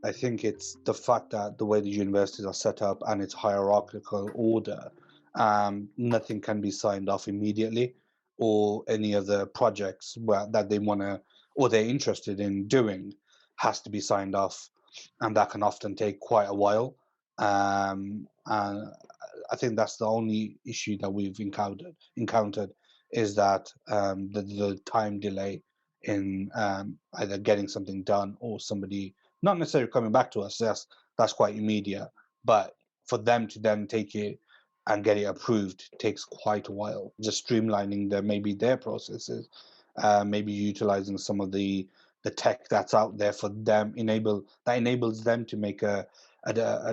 I think it's the fact that the way the universities are set up and its hierarchical order, nothing can be signed off immediately, or any of the projects that they want to or they're interested in doing has to be signed off, and that can often take quite a while. And I think that's the only issue that we've encountered is that the time delay in either getting something done or somebody not necessarily coming back to us. That's quite immediate, but for them to then take it and get it approved takes quite a while. Just streamlining maybe their processes, maybe utilizing some of the tech that's out there for them enables them to make a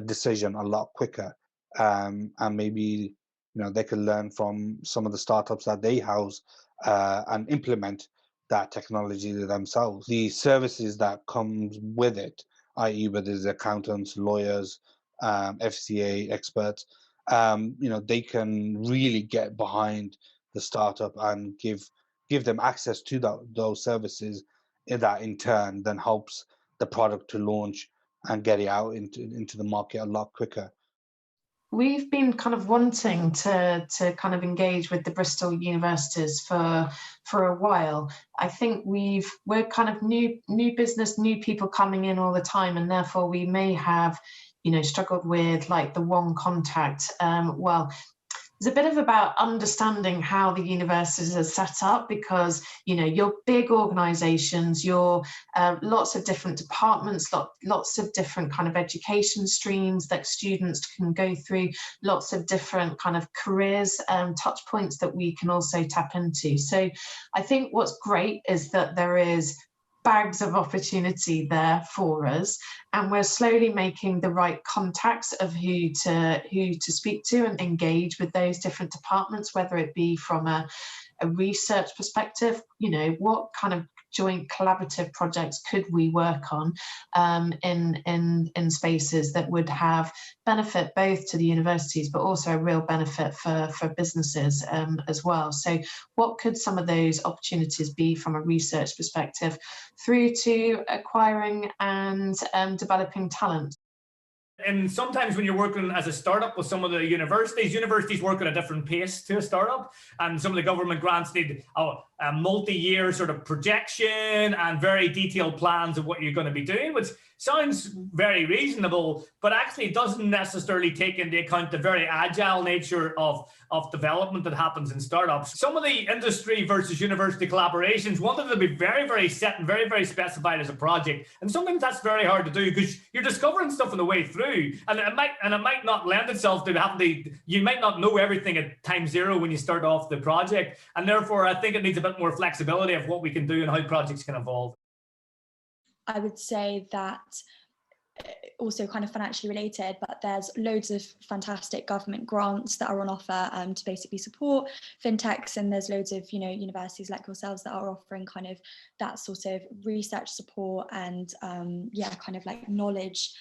decision a lot quicker, and maybe they can learn from some of the startups that they house, and implement that technology themselves. The services that comes with it, i.e., whether it's accountants, lawyers, FCA experts, they can really get behind the startup and give them access to those services. That in turn then helps the product to launch and get it out into the market a lot quicker. We've been kind of wanting to kind of engage with the Bristol universities for a while. I think we're kind of new business, new people coming in all the time, and therefore we may have struggled with like the one contact. Well, it's a bit of about understanding how the universities are set up, because you're big organizations, you're lots of different departments, lots of different kind of education streams that students can go through, lots of different kind of careers, touch points that we can also tap into. So I think what's great is that there is bags of opportunity there for us, and we're slowly making the right contacts of who to speak to and engage with those different departments, whether it be from a research perspective, what kind of joint collaborative projects could we work on in spaces that would have benefit both to the universities but also a real benefit for businesses as well. So what could some of those opportunities be from a research perspective through to acquiring and developing talent? And sometimes when you're working as a startup with some of the universities work at a different pace to a startup, and some of the government grants need a multi-year sort of projection and very detailed plans of what you're going to be doing, which sounds very reasonable, but actually doesn't necessarily take into account the very agile nature of development that happens in startups. Some of the industry versus university collaborations wanted to be very, very set and very, very specified as a project. And sometimes that's very hard to do because you're discovering stuff on the way through, and it might not lend itself to you might not know everything at time zero when you start off the project. And therefore, I think it needs a bit more flexibility of what we can do and how projects can evolve. I would say that also kind of financially related, but there's loads of fantastic government grants that are on offer to basically support fintechs, and there's loads of universities like yourselves that are offering kind of that sort of research support and kind of like knowledge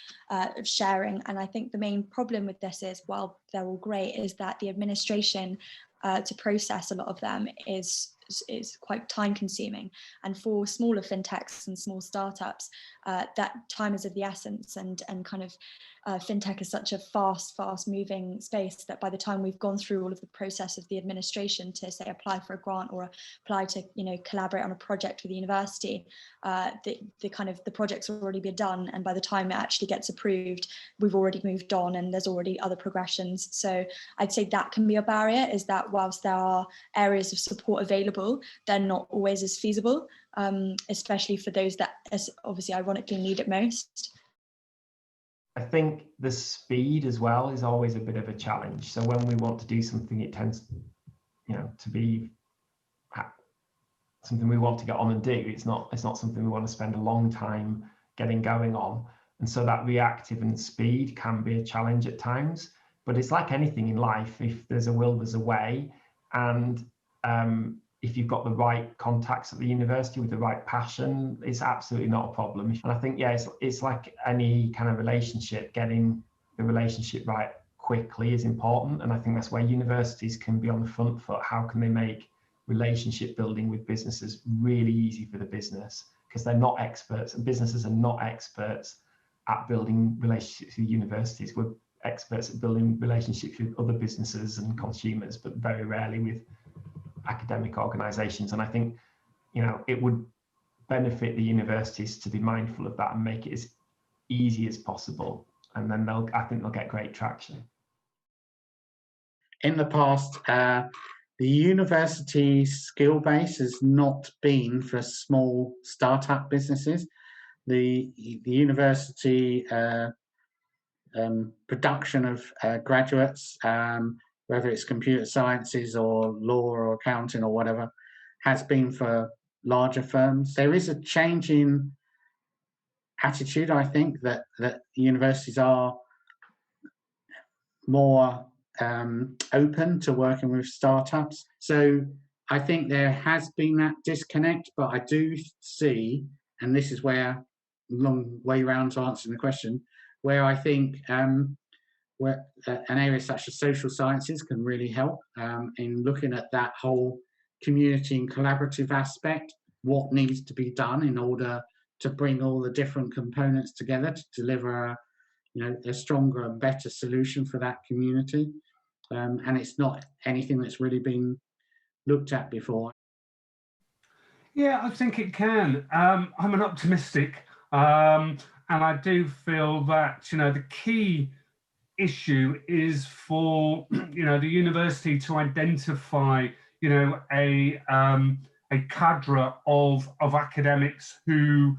sharing. And I think the main problem with this is, while they're all great, is that the administration to process a lot of them is quite time consuming, and for smaller fintechs and small startups that time is of the essence, and kind of fintech is such a fast moving space that by the time we've gone through all of the process of the administration to say apply for a grant or apply to collaborate on a project with the university, the project's already been done, and by the time it actually gets approved we've already moved on and there's already other progressions. So I'd say that can be a barrier, is that whilst there are areas of support available, they're not always as feasible, especially for those that obviously ironically need it most. I think the speed as well is always a bit of a challenge. So when we want to do something, it tends to be something we want to get on and do. It's not something we want to spend a long time getting going on. And so that reactive and speed can be a challenge at times. But it's like anything in life, if there's a will, there's a way. And if you've got the right contacts at the university with the right passion, it's absolutely not a problem. And I think, it's like any kind of relationship, getting the relationship right quickly is important. And I think that's where universities can be on the front foot. How can they make relationship building with businesses really easy for the business? Because they're not experts, and businesses are not experts at building relationships with universities. We're experts at building relationships with other businesses and consumers, but very rarely with academic organisations. And I think, you know, it would benefit the universities to be mindful of that and make it as easy as possible. And then I think they'll get great traction. In the past, the university skill base has not been for small startup businesses. The university production of graduates, whether it's computer sciences or law or accounting or whatever, has been for larger firms. There is a change in attitude, I think, that universities are more open to working with startups. So I think there has been that disconnect, but I do see, and this is where, long way round to answering the question, where I think where an area such as social sciences can really help in looking at that whole community and collaborative aspect, what needs to be done in order to bring all the different components together to deliver a stronger and better solution for that community. And it's not anything that's really been looked at before. Yeah, I think it can. I'm an optimistic, and I do feel that the key issue is for the university to identify a cadre of academics who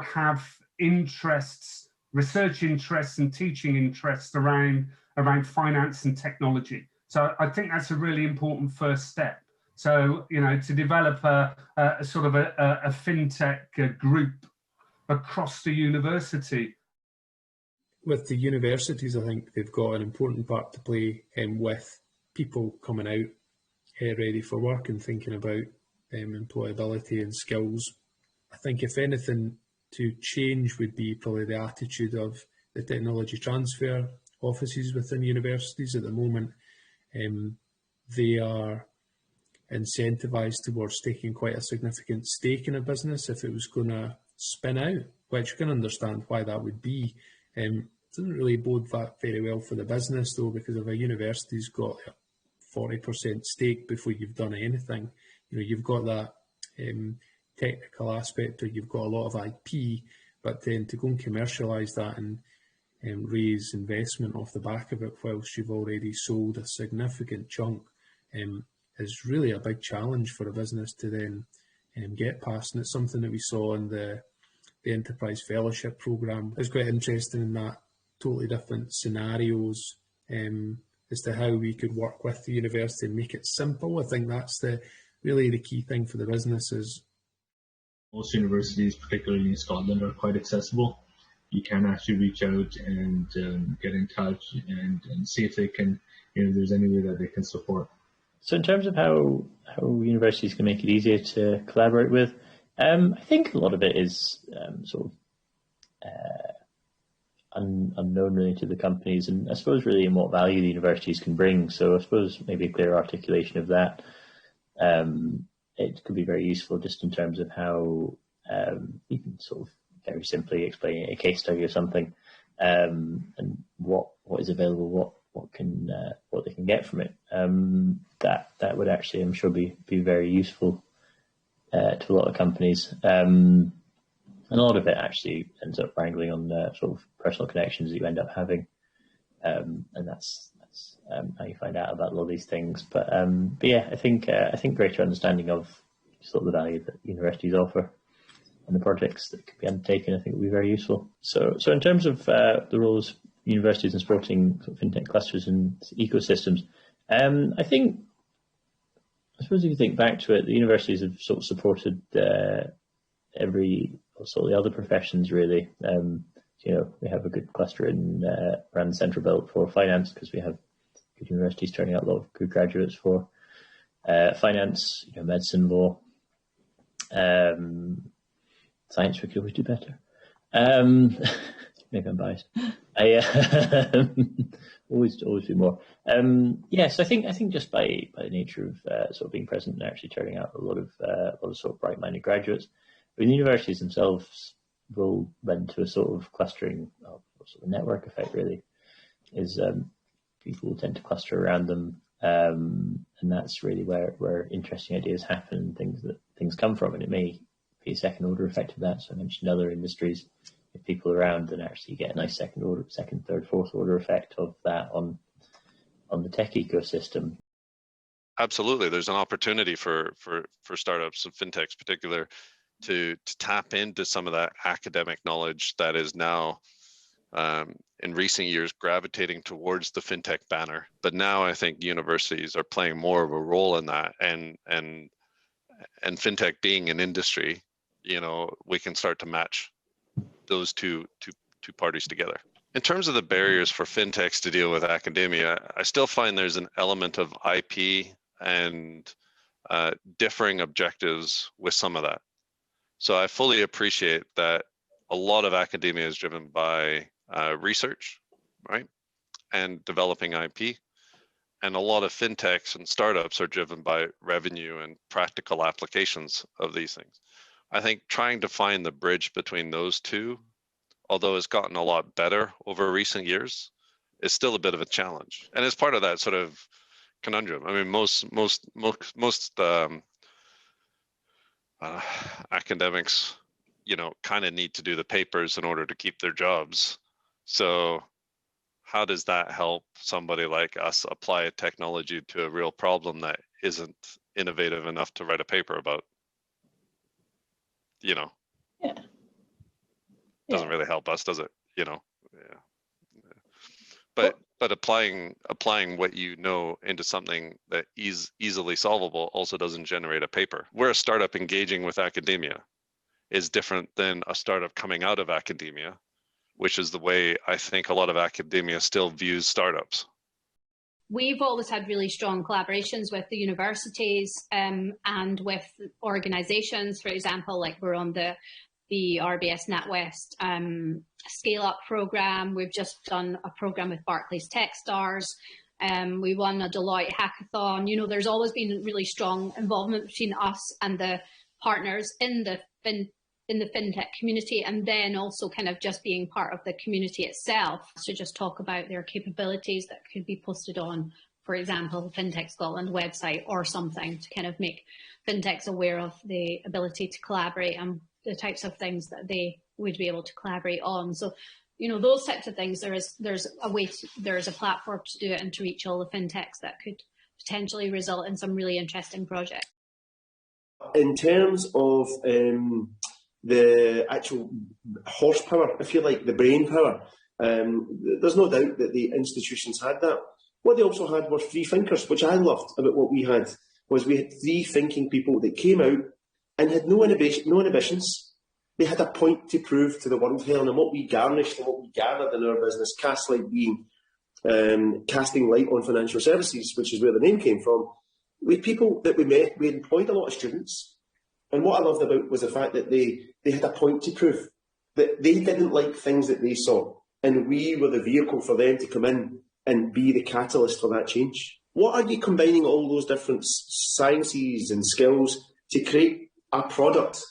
have interests, research interests and teaching interests around finance and technology. So I think that's a really important first step. So to develop a sort of a fintech group across the university. With the universities, I think they've got an important part to play with people coming out ready for work and thinking about employability and skills. I think if anything to change would be probably the attitude of the technology transfer offices within universities. At the moment, they are incentivised towards taking quite a significant stake in a business if it was going to spin out, which you can understand why that would be. Doesn't really bode that very well for the business though, because if a university's got a 40% stake before you've done anything, you've got that technical aspect, or you've got a lot of IP, but then to go and commercialise that and raise investment off the back of it whilst you've already sold a significant chunk is really a big challenge for a business to then get past. And it's something that we saw in the Enterprise Fellowship Programme. It's quite interesting in that totally different scenarios as to how we could work with the university and make it simple. I think that's really the key thing for the businesses. Most universities, particularly in Scotland, are quite accessible. You can actually reach out and get in touch and see if they can, if there's any way that they can support. So in terms of how universities can make it easier to collaborate with, I think a lot of it is sort of unknown really to the companies, and I suppose really in what value the universities can bring. So I suppose maybe a clear articulation of that. It could be very useful just in terms of how you can sort of very simply explain a case study or something, and what is available, what they can get from it. That would actually, I'm sure, be very useful to a lot of companies. And a lot of it actually ends up wrangling on the sort of personal connections that you end up having, and that's how you find out about all these things. But yeah, I think greater understanding of sort of the value that universities offer and the projects that could be undertaken, I think would be very useful. So in terms of the roles of universities in supporting sort of fintech clusters and ecosystems, I suppose if you think back to it, the universities have sort of supported every sort of the other professions really. We have a good cluster around the central belt for finance, because we have good universities turning out a lot of good graduates for finance, medicine, law, science. We could always do better. Maybe I'm biased. Always do more. Yes, I think just by the nature of sort of being present and actually turning out a lot of sort of bright-minded graduates. I mean, the universities themselves will lend to a sort of clustering of sort of network effect, really, is people will tend to cluster around them, and that's really where interesting ideas happen, things come from, and it may be a second order effect of that. So I mentioned other industries. If people are around, then actually you get a nice second, third, fourth order effect of that on the tech ecosystem. Absolutely, there's an opportunity for startups and fintechs in particular to tap into some of that academic knowledge that is now in recent years gravitating towards the fintech banner. But now I think universities are playing more of a role in that, and fintech being an industry, we can start to match those two parties together. In terms of the barriers for fintechs to deal with academia, I still find there's an element of IP and differing objectives with some of that. So I fully appreciate that a lot of academia is driven by research, right, and developing IP, and a lot of fintechs and startups are driven by revenue and practical applications of these things. I think trying to find the bridge between those two, although it's gotten a lot better over recent years, is still a bit of a challenge. And it's part of that sort of conundrum. I mean, most academics, kind of need to do the papers in order to keep their jobs. So how does that help somebody like us apply a technology to a real problem that isn't innovative enough to write a paper about? Yeah. Doesn't really help us, does it? Yeah. But applying what into something that is easily solvable also doesn't generate a paper. Where a startup engaging with academia is different than a startup coming out of academia, which is the way I think a lot of academia still views startups. We've always had really strong collaborations with the universities and with organisations. For example, like we're on the RBS NatWest Scale Up programme. We've just done a programme with Barclays Techstars. We won a Deloitte hackathon. There's always been really strong involvement between us and the partners in the fintech community, and then also kind of just being part of the community itself to just talk about their capabilities that could be posted on, for example, Fintech Scotland website or something, to kind of make fintechs aware of the ability to collaborate and the types of things that they would be able to collaborate on. So, those types of things, there's a platform to do it and to reach all the fintechs that could potentially result in some really interesting projects. In terms of the actual horsepower, if you like, the brain power, there's no doubt that the institutions had that. What they also had were free thinkers, which I loved about what we had, was we had free thinking people that came out and had no inhibitions. They had a point to prove to the world, Helen, and what we garnished and what we gathered in our business, Castlight being casting light on financial services, which is where the name came from. With people that we met, we employed a lot of students, and what I loved about was the fact that they had a point to prove, that they didn't like things that they saw, and we were the vehicle for them to come in and be the catalyst for that change. What are you combining all those different sciences and skills to create a product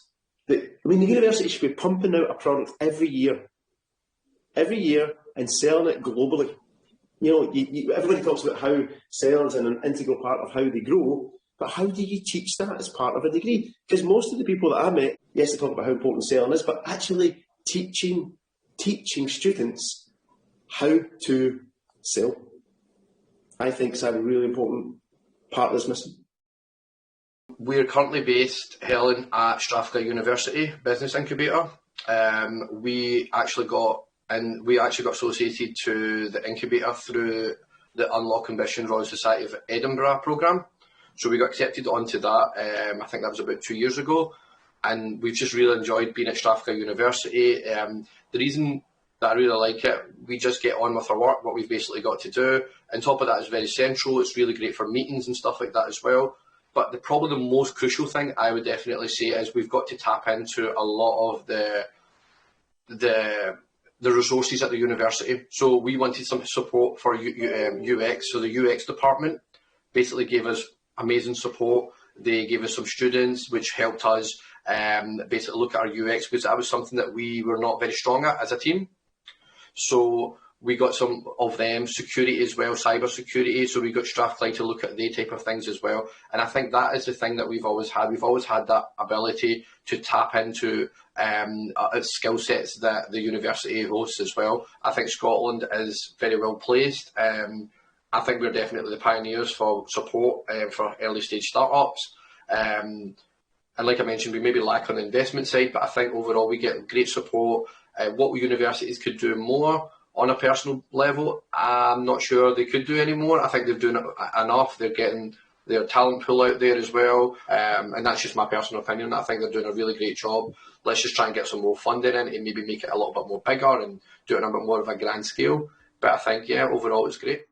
that, the university should be pumping out a product every year and selling it globally. Everybody talks about how sales are an integral part of how they grow, but how do you teach that as part of a degree? Because most of the people that I met, yes, they talk about how important selling is, but actually teaching students how to sell, I think, is a really important part that's missing. We're currently based, Helen, at Strathclyde University Business Incubator. We actually got associated to the incubator through the Unlock Ambition Royal Society of Edinburgh programme. So we got accepted onto that, I think that was about 2 years ago, and we've just really enjoyed being at Strathclyde University. The reason that I really like it, we just get on with our work, what we've basically got to do. On top of that, it's very central, it's really great for meetings and stuff like that as well. But probably the most crucial thing I would definitely say is we've got to tap into a lot of the resources at the university. So we wanted some support for UX. So the UX department basically gave us amazing support. They gave us some students, which helped us basically look at our UX, because that was something that we were not very strong at as a team. So we got some of them, security as well, cyber security. So we got Strathclyde to look at the type of things as well. And I think that is the thing that we've always had. We've always had that ability to tap into skill sets that the university hosts as well. I think Scotland is very well placed. I think we're definitely the pioneers for support for early stage startups. And like I mentioned, we maybe lack on the investment side, but I think overall we get great support. What universities could do more on a personal level, I'm not sure they could do any more. I think they're doing enough. They're getting their talent pool out there as well. And that's just my personal opinion. I think they're doing a really great job. Let's just try and get some more funding in and maybe make it a little bit more bigger and do it on a bit more of a grand scale. But I think, yeah, overall it's great.